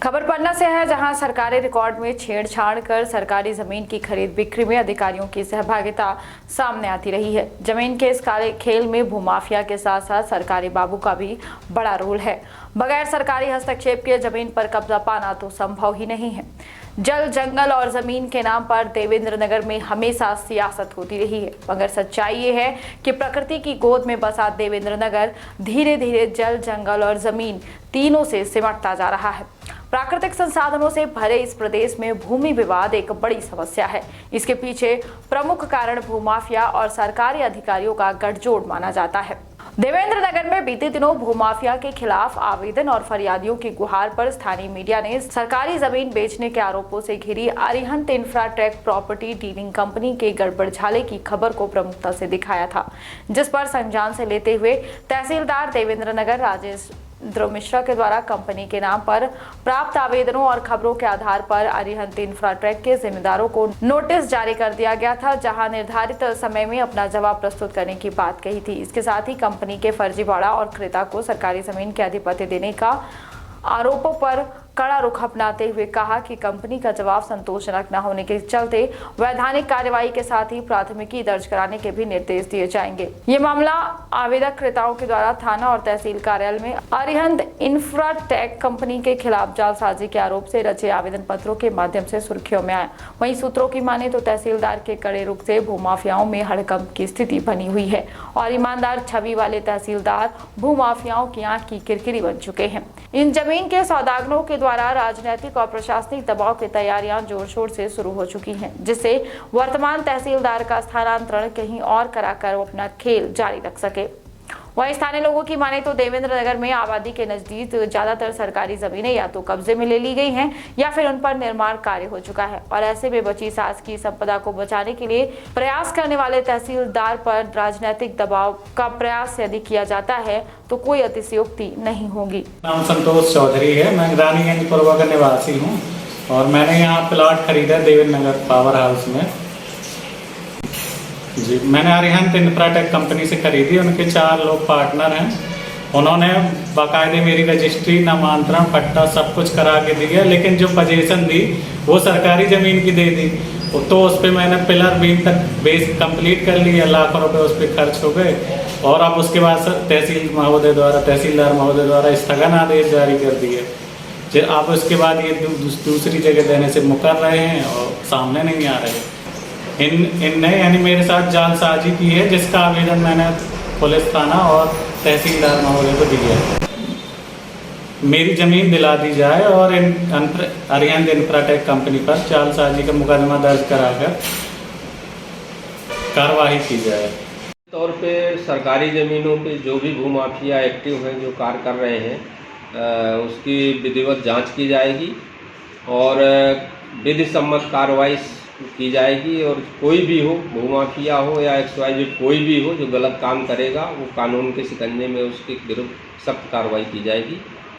खबर पन्ना से है, जहां सरकारी रिकॉर्ड में छेड़छाड़ कर सरकारी जमीन की खरीद बिक्री में अधिकारियों की सहभागिता सामने आती रही है। जमीन के इस काले खेल में भूमाफिया के साथ साथ सरकारी बाबू का भी बड़ा रोल है। बगैर सरकारी हस्तक्षेप के जमीन पर कब्जा पाना तो संभव ही नहीं है। जल, जंगल और जमीन के नाम पर देवेंद्र नगर में हमेशा सियासत होती रही है, मगर सच्चाई ये है कि प्रकृति की गोद में बसा देवेंद्र नगर धीरे धीरे जल, जंगल और जमीन तीनों से सिमटता जा रहा है। प्राकृतिक संसाधनों से भरे इस प्रदेश में भूमि विवाद एक बड़ी समस्या है। इसके पीछे प्रमुख कारण भूमाफिया और सरकारी अधिकारियों का गठजोड़ माना जाता है। देवेंद्र नगर में बीते दिनों भूमाफिया के खिलाफ आवेदन और फरियादियों की गुहार पर स्थानीय मीडिया ने सरकारी जमीन बेचने के आरोपों से घिरी Arihant Infratech property dealing company के गड़बड़झाले की खबर को प्रमुखता से दिखाया था, जिस पर संज्ञान से लेते हुए तहसीलदार देवेंद्र नगर राजेश मिश्रा के द्वारा कंपनी के नाम पर प्राप्त आवेदनों और खबरों के आधार पर अरिहंत इंफ्राटेक के जिम्मेदारों को नोटिस जारी कर दिया गया था, जहां निर्धारित समय में अपना जवाब प्रस्तुत करने की बात कही थी। इसके साथ ही कंपनी के फर्जीवाड़ा और क्रेता को सरकारी जमीन के अधिपत्य देने का आरोपों पर कड़ा रुख अपनाते हुए कहा कि कंपनी का जवाब संतोषजनक न होने के चलते वैधानिक कार्यवाही के साथ ही प्राथमिकी दर्ज कराने के भी निर्देश दिए जाएंगे। ये मामला आवेदक क्रेताओं के द्वारा थाना और तहसील कार्यालय में अरिहंत इंफ्राटेक कंपनी के खिलाफ जालसाजी के आरोप से रचे आवेदन पत्रों के माध्यम से सुर्खियों में आया। वहीं सूत्रों की माने तो तहसीलदार के कड़े रुख से भूमाफियाओं में हड़कंप की स्थिति बनी हुई है और ईमानदार छवि वाले तहसीलदार भूमाफियाओं की आंख की किरकिरी बन चुके हैं। इन जमीन के सौदागरों के द्वारा राजनीतिक और प्रशासनिक दबाव की तैयारियां जोर शोर से शुरू हो चुकी हैं, जिससे वर्तमान तहसीलदार का स्थानांतरण कहीं और कराकर वो अपना खेल जारी रख सके। वहीं स्थानीय लोगों की माने तो देवेंद्र नगर में आबादी के नजदीक ज्यादातर सरकारी जमीनें या तो कब्जे में ले ली गई हैं या फिर उन पर निर्माण कार्य हो चुका है और ऐसे में बची शासकीय संपदा को बचाने के लिए प्रयास करने वाले तहसीलदार पर राजनीतिक दबाव का प्रयास यदि किया जाता है तो कोई अतिशयोक्ति नहीं होगी। नाम संतोष चौधरी है, मैं रानीगंज पूर्वा का निवासी हूँ और मैंने यहाँ प्लाट खरीदा देवेंद्र नगर पावर हाउस में। जी, मैंने अरिहंत इंफ्राटेक कंपनी से खरीदी। उनके 4 लोग पार्टनर हैं। उन्होंने बाकायदे मेरी रजिस्ट्री, नामांतरण, पट्टा सब कुछ करा के दिया, लेकिन जो पोजीशन दी वो सरकारी ज़मीन की दे दी। तो उस पर मैंने पिलर बीम तक बेस कंप्लीट कर लिया, लाखों रुपए उस पर खर्च हो गए और अब उसके बाद तहसीलदार महोदय द्वारा स्थगन आदेश जारी कर दिए। अब उसके बाद ये दूसरी जगह देने से मुकर रहे हैं और सामने नहीं आ रहे। इनने यानी मेरे साथ जालसाजी की है, जिसका आवेदन मैंने पुलिस थाना और तहसीलदार महोदय को दिया है। मेरी ज़मीन दिला दी जाए और अरिहंत इंफ्राटेक कंपनी पर जालसाजी का मुकदमा दर्ज कराकर कार्रवाई की जाए। तौर पे सरकारी ज़मीनों पे जो भी भूमाफिया एक्टिव हैं, जो कार्य कर रहे हैं, उसकी विधिवत जांच की जाएगी और विधि सम्मत कार्रवाई की जाएगी। और कोई भी हो, भूमाफिया हो या XYZ कोई भी हो जो गलत काम करेगा, वो कानून के शिकंजे में उसके विरुद्ध सख्त कार्रवाई की जाएगी।